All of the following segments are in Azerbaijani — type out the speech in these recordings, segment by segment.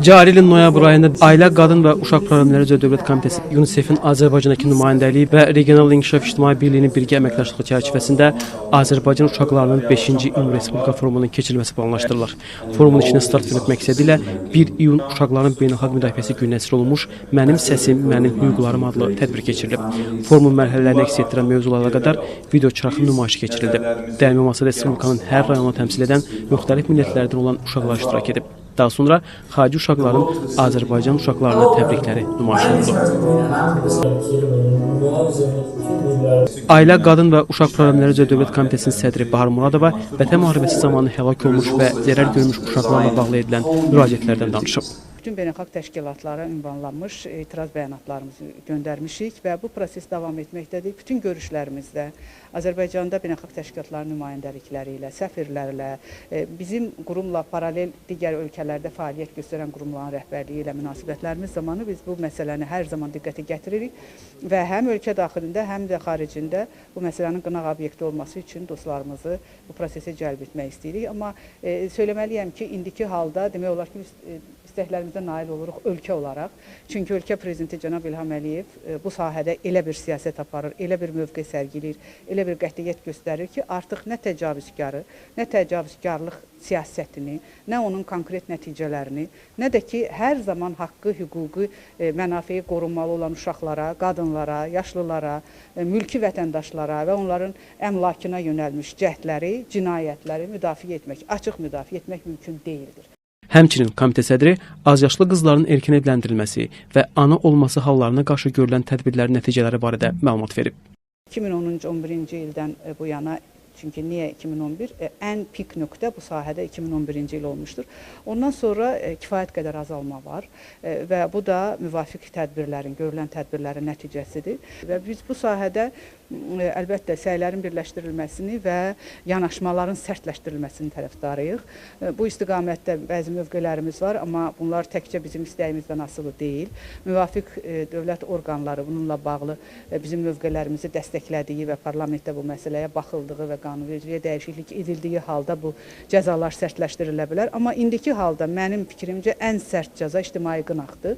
Cari ilin noyabr ayında Ailə, Qadın və Uşaq Problemləri üzrə Dövlət Komitəsi UNICEF-in Azərbaycandakı nümayəndəliyi və Regional İnkişaf İctimai Birliyinin birgə əməkdaşlığı çərçivəsində Azərbaycan uşaqlarının 5-ci iyun Respublika Forumunun keçirilməsi planlaşdırılır. Forumun işinə start vermək məqsədi ilə 1 iyun Uşaqların Beynəlxalq Müdafiəsi gününə əsr olunmuş Mənim Səsim, Mənim Hüquqlarım adlı tədbir keçirilib. Forumun mərhələlərini əks etdirən mövzulara qədər video çıraqlı nümayişi keçirildi. Dəyirmi masada Respublikanın hər rayonunu təmsil edən müxtəlif millətlərdən olan uşaqlar iştirak edib. Daha sonra xarici uşaqların Azərbaycan uşaqlarına təbrikləri nümayiş olundu. Ailə, Qadın və Uşaq Problemləri üzrə Dövlət Komitəsinin sədri Bahar Muradova Vətən müharibəsi zamanı həlak olmuş və zərər görmüş uşaqlarla bağlı edilən müraciətlərdən danışıb. Bütün beynəlxalq təşkilatlara ünvanlanmış etiraz bəyanatlarımızı göndərmişik və bu proses davam etməkdədir. Bütün görüşlərimizdə Azərbaycanda beynəlxalq təşkilatların nümayəndəlikləri ilə, səfirlərlə, bizim qurumla paralel digər ölkələrdə fəaliyyət göstərən qurumların rəhbərliyi ilə münasibətlərimiz zamanı biz bu məsələni hər zaman diqqətə gətiririk və həm ölkə daxilində, həm də xaricində bu məsələnin qınaq obyekti olması üçün dostlarımızı bu prosesə cəlb etmək istəyirik. Amma söyləməliyəm ki, indiki halda demək olar ki, biz istəklərimizə nail oluruq ölkə olaraq. Çünki ölkə prezidenti cənab İlham Əliyev bu sahədə elə bir siyasət aparır, elə bir mövqe sərgiləyir, elə bir qətiyyət göstərir ki, artıq nə təcavüzkarı, nə təcavüzkarlıq siyasətini, nə onun konkret nəticələrini, nə də ki, hər zaman haqqı, hüquqi, mənafeyi qorunmalı olan uşaqlara, qadınlara, yaşlılara, mülki vətəndaşlara və onların əmlakına yönəlmiş cəhdləri, cinayətləri müdafiə etmək, açıq müdafiə etmək mümkün deyildir. Həmçinin komitə sədri azyaşlı qızların erkən evləndirilməsi və ana olması hallarına qarşı görülən tədbirlərin nəticələri barədə məlumat verib. 2010-11-ci ildən bu yana, çünki niyə 2011? Ən pik nöqtə bu sahədə 2011-ci il olmuşdur. Ondan sonra kifayət qədər azalma var və bu da müvafiq tədbirlərin, görülən tədbirlərin nəticəsidir. Və biz bu sahədə əlbəttə səylərin birləşdirilməsini və yanaşmaların sərtləşdirilməsini tərəfdarıyıq. Bu istiqamətdə bəzi mövqelərimiz var, amma bunlar təkcə bizim istəyimizdən asılı deyil. Müvafiq dövlət orqanları bununla bağlı bizim mövqelərimizi dəstəklədiyi və parlamentdə bu məsələyə baxıldığı və qanunvericiliyə dəyişiklik edildiyi halda bu cəzalar sərtləşdirilə bilər. Amma indiki halda mənim fikrimcə ən sərt cəza ictimai qınaqdır.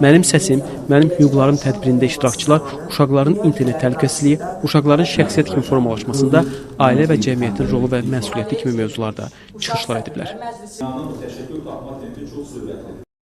Mənim Səsim, Mənim Hüquqlarım tədbirində iştirakçılar uşaqların internet təhlükəsizliyi, uşaqların şəxsiyyət kimi formalaşmasında ailə və cəmiyyətin rolu və məsuliyyəti kimi mövzularda çıxışlar ediblər.